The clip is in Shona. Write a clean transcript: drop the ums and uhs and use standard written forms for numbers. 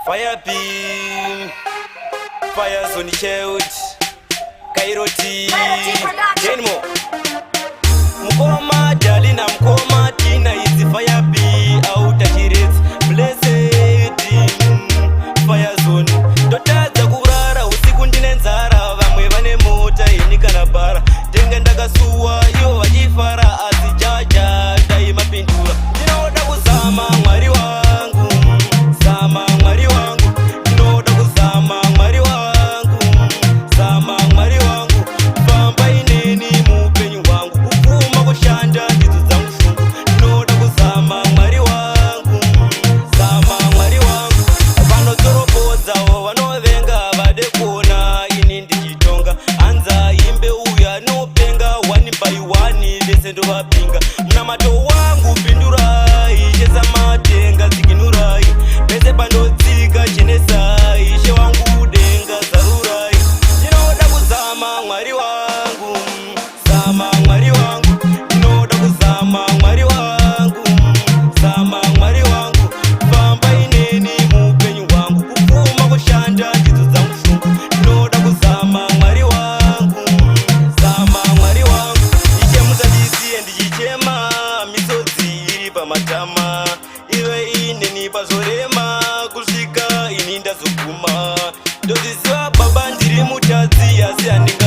Fire beam, fire zone child, Kairoti, Genmo, Mukoma, Jalina, Mukoma, Tina is the fire beam out at it. Blessed fire zone. Dota Zakurara, Usikundin and Zara, Vamwevane Mota, Nikanabara, Tenga Suwa, yo, Ajifara, Azijaja, Daima Pintura. You know that was Sama, Mariwangu, Sama, Mariwangu, you know that was Sama, Mariwangu, Sama, Mariwangu, Pamba ineni mupenyu wangu, Ukuma kushanda, hizo za mfungu, you know that was Sama, Mariwangu, Sama, Mariwangu, Vano Zoroboza, Wano Venga, Vadekona, Inindi Jitonga, Anza, Imbe Uya, no Penga, one by one, listen to her pinga, Namato wangu, Pindurai, Jeza Matenga, Zikinurai, Pese Pando Zika, Chinesai, She wangu Denga, Zarurai, you know that was Sama, Mariwangu, Sama, Mariwangu, you know that was Sama, Mariwangu, Sama, Mariwangu, Pamba ineni mupenyu wangu, Ukuma kushanda, hizo za mfungu, you know that was Sama, Mariwangu, Sama, Mariwangu, Iche muzalisi endi ichema, misozi iri pamatama, iwe ineni pazorema, kusika ininda zukuma, doziziwa baba ndiri mutazi, asi aninga